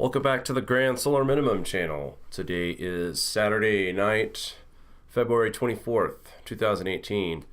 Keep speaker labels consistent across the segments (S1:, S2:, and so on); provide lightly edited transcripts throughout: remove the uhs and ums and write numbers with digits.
S1: Welcome back to the Grand Solar Minimum channel. Today is Saturday night, February 24th, 2018.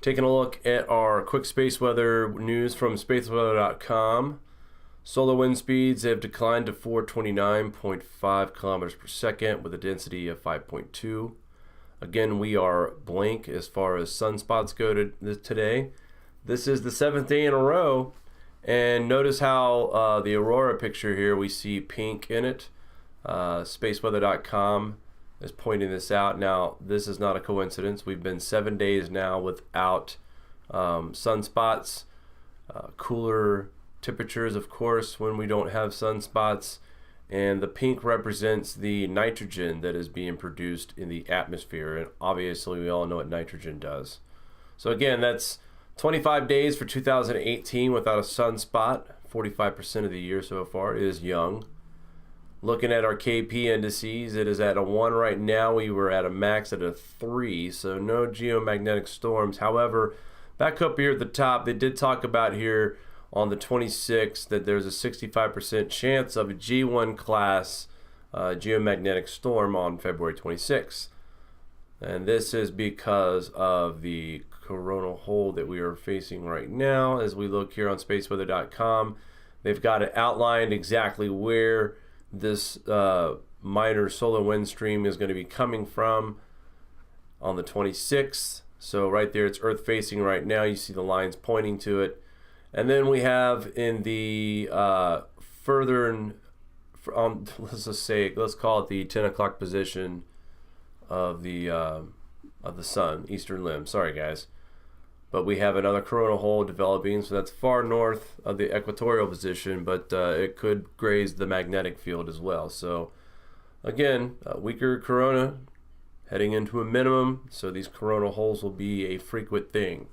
S1: Taking a look at our quick space weather news from spaceweather.com. Solar wind speeds have declined to 429.5 kilometers per second with a density of 5.2. Again, we are blank as far as sunspots go today. This is the 7th day in a row. And notice how the aurora picture here, we see pink in it. Spaceweather.com is pointing this out. Now, this is not a coincidence. We've been 7 days now without sunspots. Cooler temperatures, of course, when we don't have sunspots. And the pink represents the nitrogen that is being produced in the atmosphere. And obviously, we all know what nitrogen does. So again, that's 25 days for 2018 without a sunspot. 45% of the year so far is young. Looking at our KP indices, it is at a 1 right now. We were at a max at a 3, so no geomagnetic storms. However, back up here at the top, they did talk about here on the 26th that there's a 65% chance of a G1 class geomagnetic storm on February 26th. And this is because of the coronal hole that we are facing right now. As we look here on spaceweather.com, they've got it outlined exactly where this minor solar wind stream is going to be coming from on the 26th. So right there, it's Earth facing right now. You see the lines pointing to it. And then we have in the let's call it the 10 o'clock position of the sun, eastern limb. Sorry guys, but we have another coronal hole developing, so that's far north of the equatorial position, but it could graze the magnetic field as well. So again, a weaker corona heading into a minimum, so these coronal holes will be a frequent thing.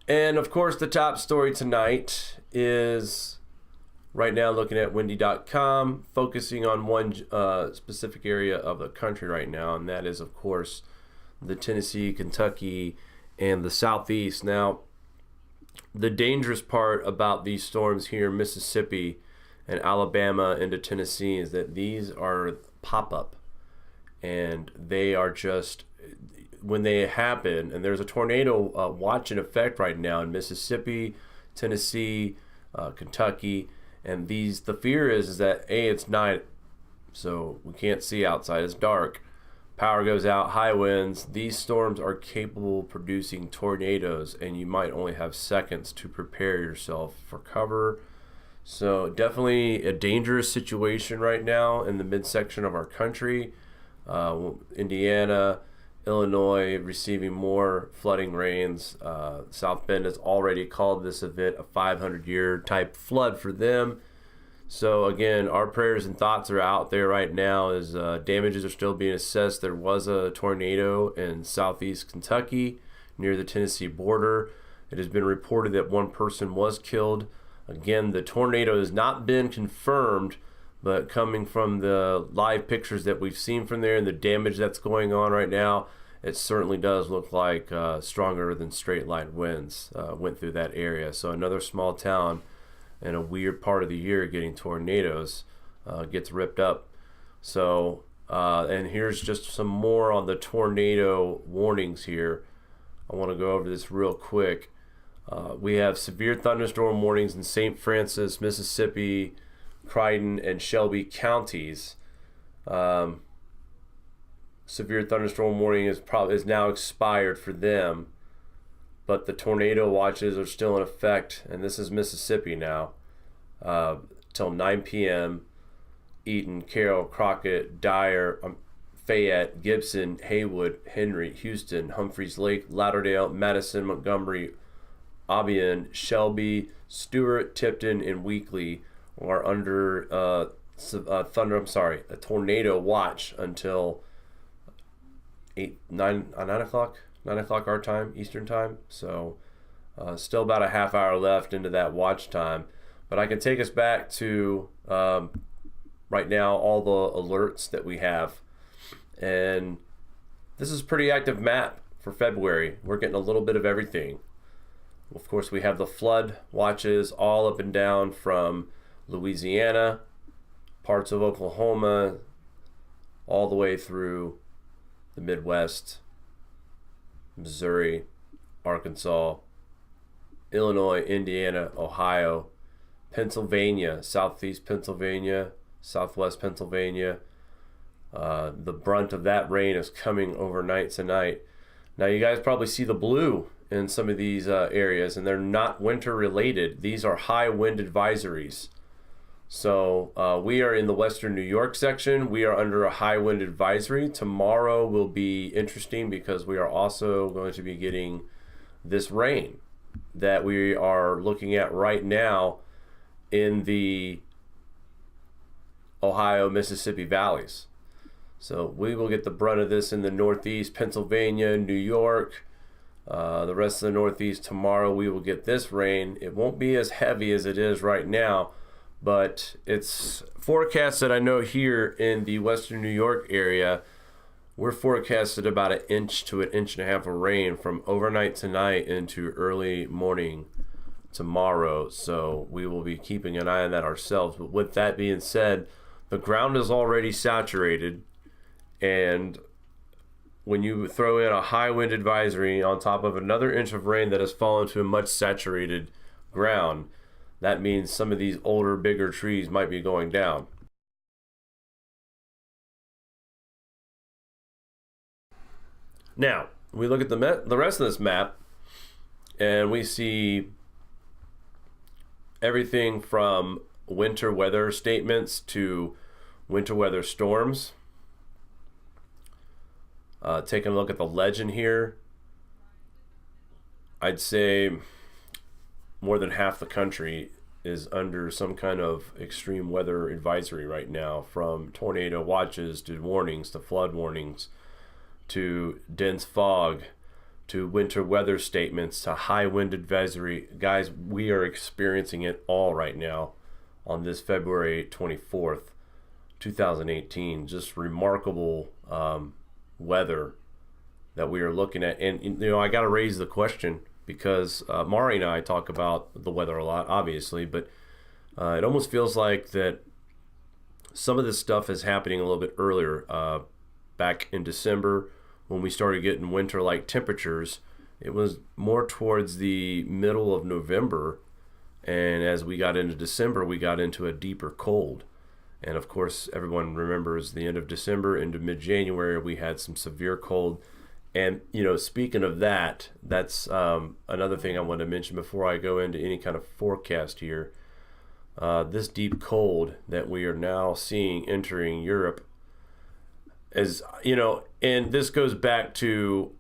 S1: And of course, the top story tonight is right now looking at windy.com, focusing on one specific area of the country right now, and that is, of course, the Tennessee, Kentucky, and the Southeast. Now, the dangerous part about these storms here in Mississippi and Alabama into Tennessee is that these are pop-up, and they are just, when they happen, and there's a tornado watch in effect right now in Mississippi, Tennessee, Kentucky. And the fear is that it's night, so we can't see outside, it's dark, power goes out, high winds. These storms are capable of producing tornadoes, and you might only have seconds to prepare yourself for cover. So definitely a dangerous situation right now in the midsection of our country. Indiana, Illinois receiving more flooding rains. South Bend has already called this event a 500-year type flood for them. So again, our prayers and thoughts are out there right now as damages are still being assessed. There was a tornado in southeast Kentucky near the Tennessee border. It has been reported that one person was killed. Again, the tornado has not been confirmed, but coming from the live pictures that we've seen from there and the damage that's going on right now, it certainly does look like stronger than straight line winds went through that area. So another small town in a weird part of the year getting tornadoes gets ripped up. So and here's just some more on the tornado warnings here. I want to go over this real quick. We have severe thunderstorm warnings in St. Francis, Mississippi, Crichton, and Shelby counties. Severe thunderstorm warning is now expired for them, but the tornado watches are still in effect, and this is Mississippi now, till 9 p.m. Eaton, Carroll, Crockett, Dyer, Fayette, Gibson, Haywood, Henry, Houston, Humphreys Lake, Lauderdale, Madison, Montgomery, Albion, Shelby, Stewart, Tipton, and Weakley are under a tornado watch until 9 o'clock our time, Eastern time. So still about a half hour left into that watch time. But I can take us back to right now all the alerts that we have. And this is a pretty active map for February. We're getting a little bit of everything. Of course, we have the flood watches all up and down from Louisiana, parts of Oklahoma, all the way through the Midwest, Missouri, Arkansas, Illinois, Indiana, Ohio, Pennsylvania, southeast Pennsylvania, southwest Pennsylvania. The brunt of that rain is coming overnight tonight. Now you guys probably see the blue in some of these areas, and they're not winter related. These are high wind advisories. So we are in the western New York section. We are under a high wind advisory. Tomorrow will be interesting because we are also going to be getting this rain that we are looking at right now in the Ohio, Mississippi valleys. So we will get the brunt of this in the Northeast, Pennsylvania, New York, the rest of the Northeast. Tomorrow we will get this rain. It won't be as heavy as it is right now, but it's forecasted, I know here in the western New York area, we're forecasted about 1 inch to 1.5 inches of rain from overnight tonight into early morning tomorrow. So we will be keeping an eye on that ourselves. But with that being said, the ground is already saturated, and when you throw in a high wind advisory on top of another inch of rain that has fallen to a much saturated ground, that means some of these older, bigger trees might be going down. Now, we look at the rest of this map, and we see everything from winter weather statements to winter weather storms. Taking a look at the legend here, I'd say more than half the country is under some kind of extreme weather advisory right now, from tornado watches to warnings to flood warnings to dense fog to winter weather statements to high wind advisory. Guys, we are experiencing it all right now on this February 24th, 2018. Just remarkable weather that we are looking at. And you know, I got to raise the question because Mari and I talk about the weather a lot, obviously, but it almost feels like that some of this stuff is happening a little bit earlier. Back in December, when we started getting winter-like temperatures, it was more towards the middle of November, and as we got into December, we got into a deeper cold. And of course, everyone remembers the end of December into mid-January, we had some severe cold. And, you know, speaking of that, that's another thing I want to mention before I go into any kind of forecast here. This deep cold that we are now seeing entering Europe, as you know, and this goes back to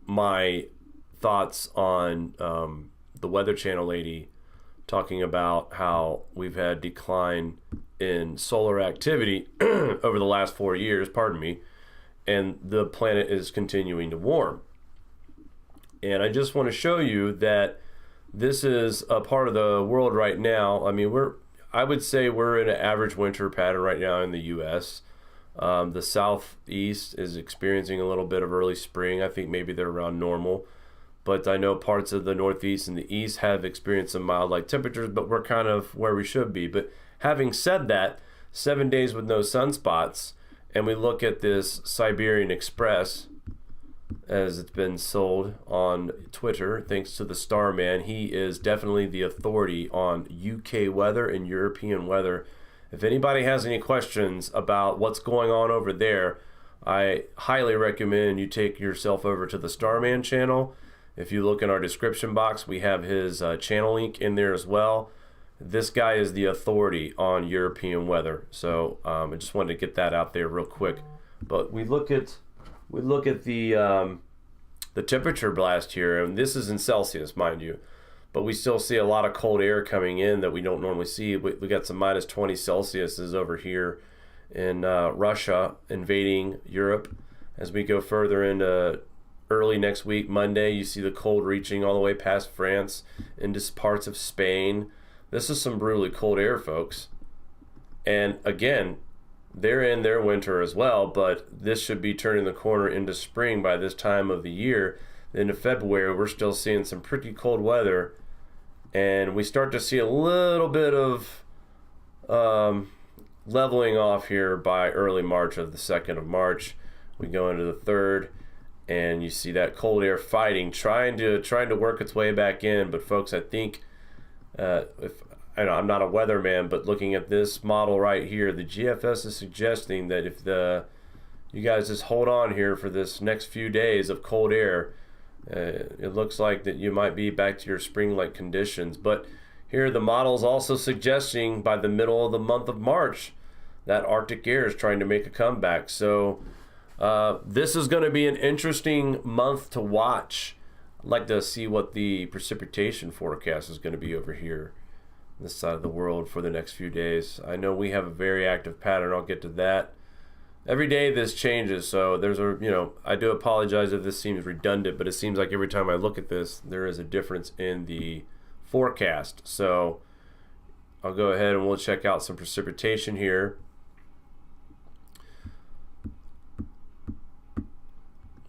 S1: my thoughts on the Weather Channel lady talking about how we've had decline in solar activity over the last 4 years, pardon me, and the planet is continuing to warm. And I just want to show you that this is a part of the world right now. I mean, I would say we're in an average winter pattern right now in the U.S. The southeast is experiencing a little bit of early spring. I think maybe they're around normal. But I know parts of the northeast and the east have experienced some mild light temperatures, but we're kind of where we should be. But having said that, 7 days with no sunspots, and we look at this Siberian Express, as it's been sold on Twitter, thanks to the Starman. He is definitely the authority on UK weather and European weather. If anybody has any questions about what's going on over there, I highly recommend you take yourself over to the Starman channel. If you look in our description box, we have his channel link in there as well. This guy is the authority on European weather. So I just wanted to get that out there real quick. But we look at the temperature blast here, and this is in Celsius, mind you. But we still see a lot of cold air coming in that we don't normally see. We got some minus 20 Celsius over here in Russia invading Europe. As we go further into early next week, Monday, you see the cold reaching all the way past France into parts of Spain. This is some brutally cold air, folks. And again, they're in their winter as well, but this should be turning the corner into spring by this time of the year. Into February, we're still seeing some pretty cold weather, and we start to see a little bit of leveling off here by early March of the 2nd of March. We go into the 3rd, and you see that cold air fighting, trying to work its way back in. But folks, I think if I know I'm not a weatherman, but looking at this model right here, the GFS is suggesting that if you guys just hold on here for this next few days of cold air, it looks like that you might be back to your spring-like conditions. But here the model is also suggesting by the middle of the month of March that Arctic air is trying to make a comeback. So this is going to be an interesting month to watch. I'd like to see what the precipitation forecast is going to be over here, this side of the world, for the next few days. I know we have a very active pattern. I'll get to that. Every day this changes, so there's I do apologize if this seems redundant, but it seems like every time I look at this, there is a difference in the forecast. So I'll go ahead and we'll check out some precipitation here.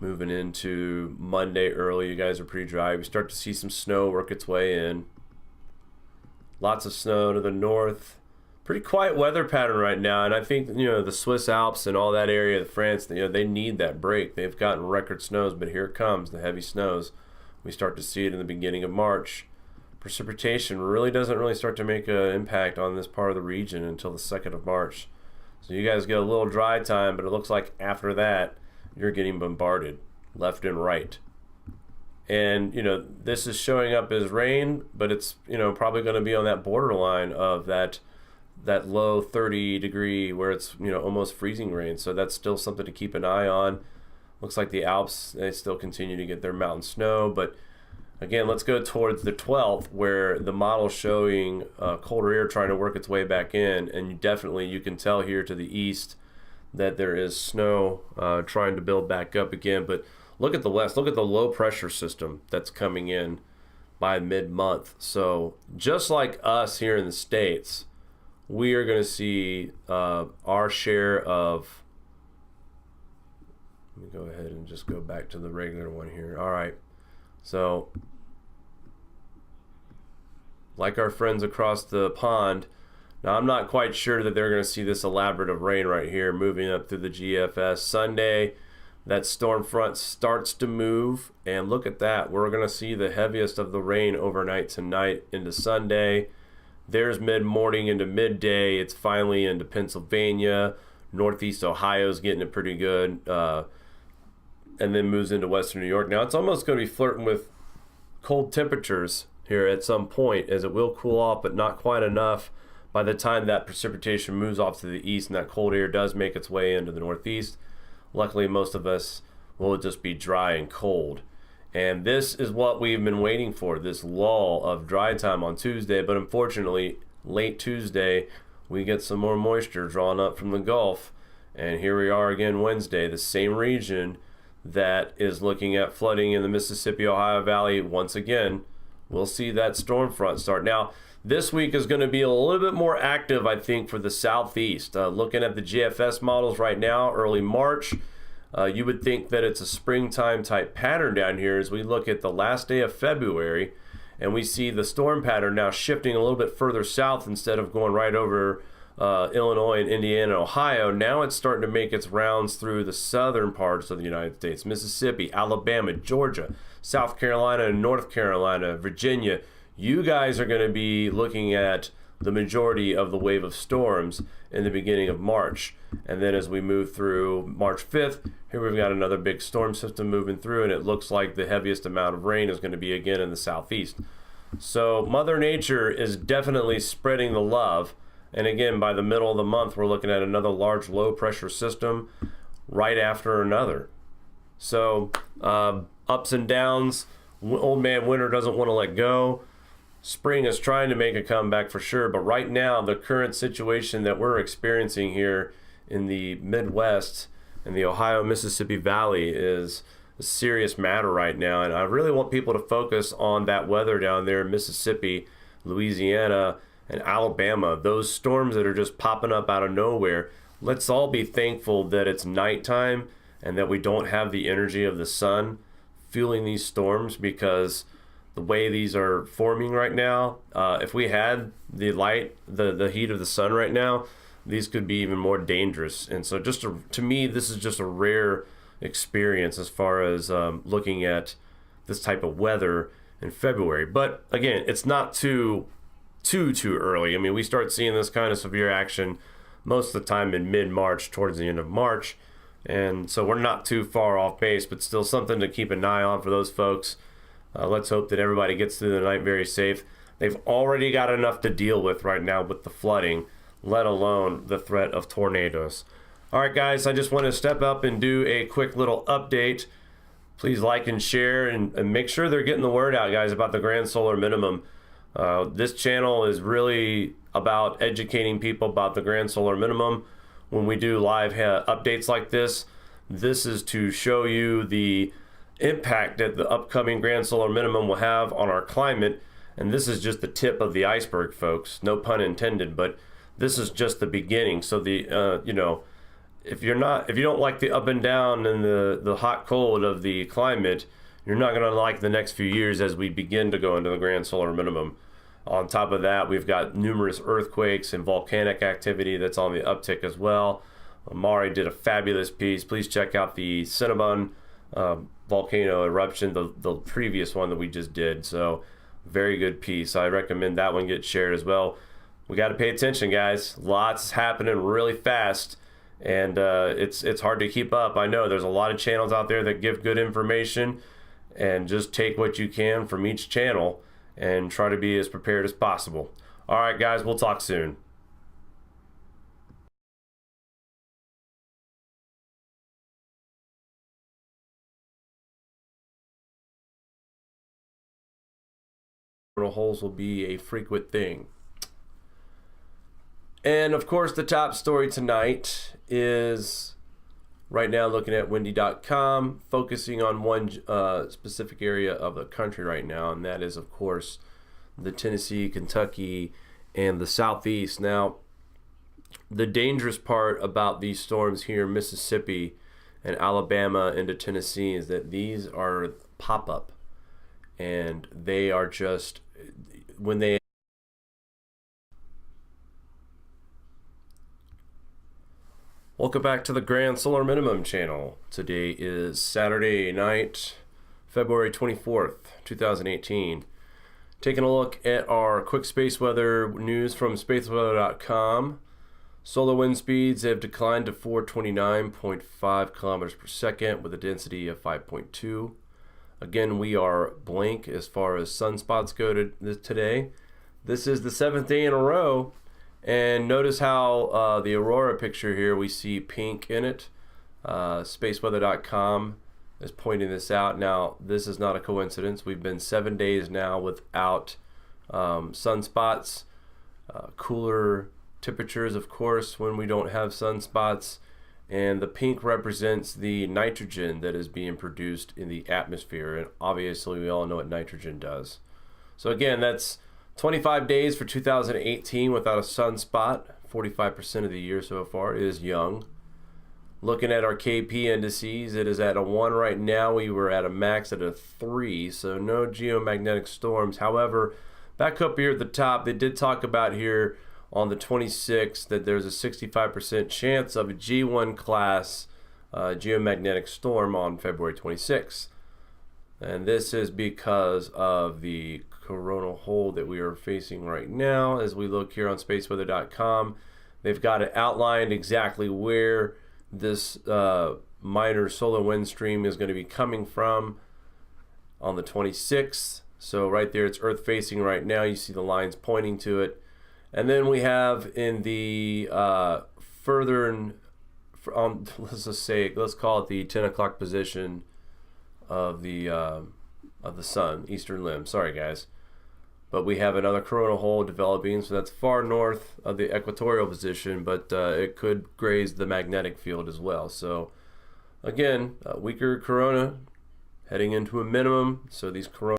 S1: Moving into Monday early, you guys are pretty dry. We start to see some snow work its way in. Lots of snow to the north. Pretty quiet weather pattern right now, and I think the Swiss Alps and all that area of France, they need that break. They've gotten record snows, but here it comes, the heavy snows. We start to see it in the beginning of March. Precipitation doesn't start to make an impact on this part of the region until the 2nd of March. So you guys get a little dry time, but it looks like after that you're getting bombarded left and right. And this is showing up as rain, but it's probably going to be on that borderline of that low 30 degree where it's almost freezing rain. So that's still something to keep an eye on. Looks like the Alps, they still continue to get their mountain snow, but again, let's go towards the 12th, where the model's showing colder air trying to work its way back in, and you can tell here to the east that there is snow trying to build back up again. But look at the west, look at the low pressure system that's coming in by mid-month. So just like us here in the States, we are going to see our share of, let me go ahead and just go back to the regular one here. All right, so like our friends across the pond, now I'm not quite sure that they're going to see this elaborate of rain right here moving up through the GFS. Sunday, that storm front starts to move, and look at that. We're going to see the heaviest of the rain overnight tonight into Sunday. There's mid-morning into midday. It's finally into Pennsylvania. Northeast Ohio's getting it pretty good. And then moves into western New York. Now it's almost going to be flirting with cold temperatures here at some point, as it will cool off, but not quite enough by the time that precipitation moves off to the east and that cold air does make its way into the northeast. Luckily, most of us will just be dry and cold. And this is what we've been waiting for, this lull of dry time on Tuesday. But unfortunately, late Tuesday, we get some more moisture drawn up from the Gulf. And here we are again Wednesday, the same region that is looking at flooding in the Mississippi, Ohio Valley. Once again, we'll see that storm front start. Now, this week is going to be a little bit more active, I think, for the southeast. Looking at the GFS models right now, early March, you would think that it's a springtime type pattern down here as we look at the last day of February, and we see the storm pattern now shifting a little bit further south instead of going right over Illinois and Indiana and Ohio. Now it's starting to make its rounds through the southern parts of the United States: Mississippi, Alabama, Georgia, South Carolina, and North Carolina, Virginia. You guys are going to be looking at the majority of the wave of storms in the beginning of March. And then as we move through March 5th, here we've got another big storm system moving through, and it looks like the heaviest amount of rain is going to be again in the southeast. So Mother Nature is definitely spreading the love. And again, by the middle of the month, we're looking at another large low pressure system right after another. So ups and downs. Old man winter doesn't want to let go. Spring is trying to make a comeback for sure, but right now the current situation that we're experiencing here in the Midwest and the Ohio-Mississippi Valley is a serious matter right now, and I really want people to focus on that weather down there in Mississippi, Louisiana, and Alabama. Those storms that are just popping up out of nowhere. Let's all be thankful that it's nighttime and that we don't have the energy of the sun fueling these storms, because the way these are forming right now, if we had the light, the heat of the sun right now, these could be even more dangerous. And so to me, this is just a rare experience as far as looking at this type of weather in February. But again, it's not too early. I mean, we start seeing this kind of severe action most of the time in mid-March, towards the end of March. And so we're not too far off base, but still something to keep an eye on for those folks. Let's hope that everybody gets through the night very safe. They've already got enough to deal with right now with the flooding, let alone the threat of tornadoes. All right, guys, I just want to step up and do a quick little update. Please like and share and make sure they're getting the word out, guys, about the grand solar minimum. This channel is really about educating people about the grand solar minimum. When we do live updates like this, this is to show you the impact that the upcoming grand solar minimum will have on our climate. And this is just the tip of the iceberg, folks. No pun intended, but this is just the beginning. So if you don't like the up and down and the hot cold of the climate, you're not going to like the next few years as we begin to go into the grand solar minimum. On top of that, we've got numerous earthquakes and volcanic activity that's on the uptick as well. Mari did a fabulous piece. Please check out the Cinnabon volcano eruption, the previous one that we just did. So very good piece. I recommend that one get shared as well. We got to pay attention, guys. Lots happening really fast, and it's hard to keep up. I know there's a lot of channels out there that give good information, and just take what you can from each channel and try to be as prepared as possible. All right, guys, we'll talk soon. Holes will be a frequent thing. And of course, the top story tonight is right now looking at windy.com, focusing on one specific area of the country right now, and that is, of course, the Tennessee, Kentucky, and the Southeast. Now, the dangerous part about these storms here in Mississippi and Alabama into Tennessee is that these are pop-up, and they are just, when they Welcome back to the Grand Solar Minimum channel. Today is Saturday night, February 24th, 2018. Taking a look at our quick space weather news from spaceweather.com. Solar wind speeds have declined to 429.5 kilometers per second with a density of 5.2. Again, we are blank as far as sunspots go today. This is the 7th day in a row. And notice how the aurora picture here, we see pink in it. Spaceweather.com is pointing this out. Now, this is not a coincidence. We've been 7 days now without sunspots. Cooler temperatures, of course, when we don't have sunspots. And the pink represents the nitrogen that is being produced in the atmosphere. And obviously, we all know what nitrogen does. So again, that's 25 days for 2018 without a sunspot. 45% of the year so far is young. Looking at our KP indices, it is at a 1 right now. We were at a max at a 3, so no geomagnetic storms. However, back up here at the top, they did talk about here on the 26th that there's a 65% chance of a G1 class geomagnetic storm on February 26th. And this is because of the coronal hole that we are facing right now. As we look here on spaceweather.com, they've got it outlined exactly where this minor solar wind stream is going to be coming from on the 26th. So right there, it's earth facing right now. You see the lines pointing to it. And then we have in the let's call it the 10 o'clock position of the sun, eastern limb. Sorry, guys. But we have another coronal hole developing, so that's far north of the equatorial position, but it could graze the magnetic field as well. So again, a weaker corona heading into a minimum, so these corona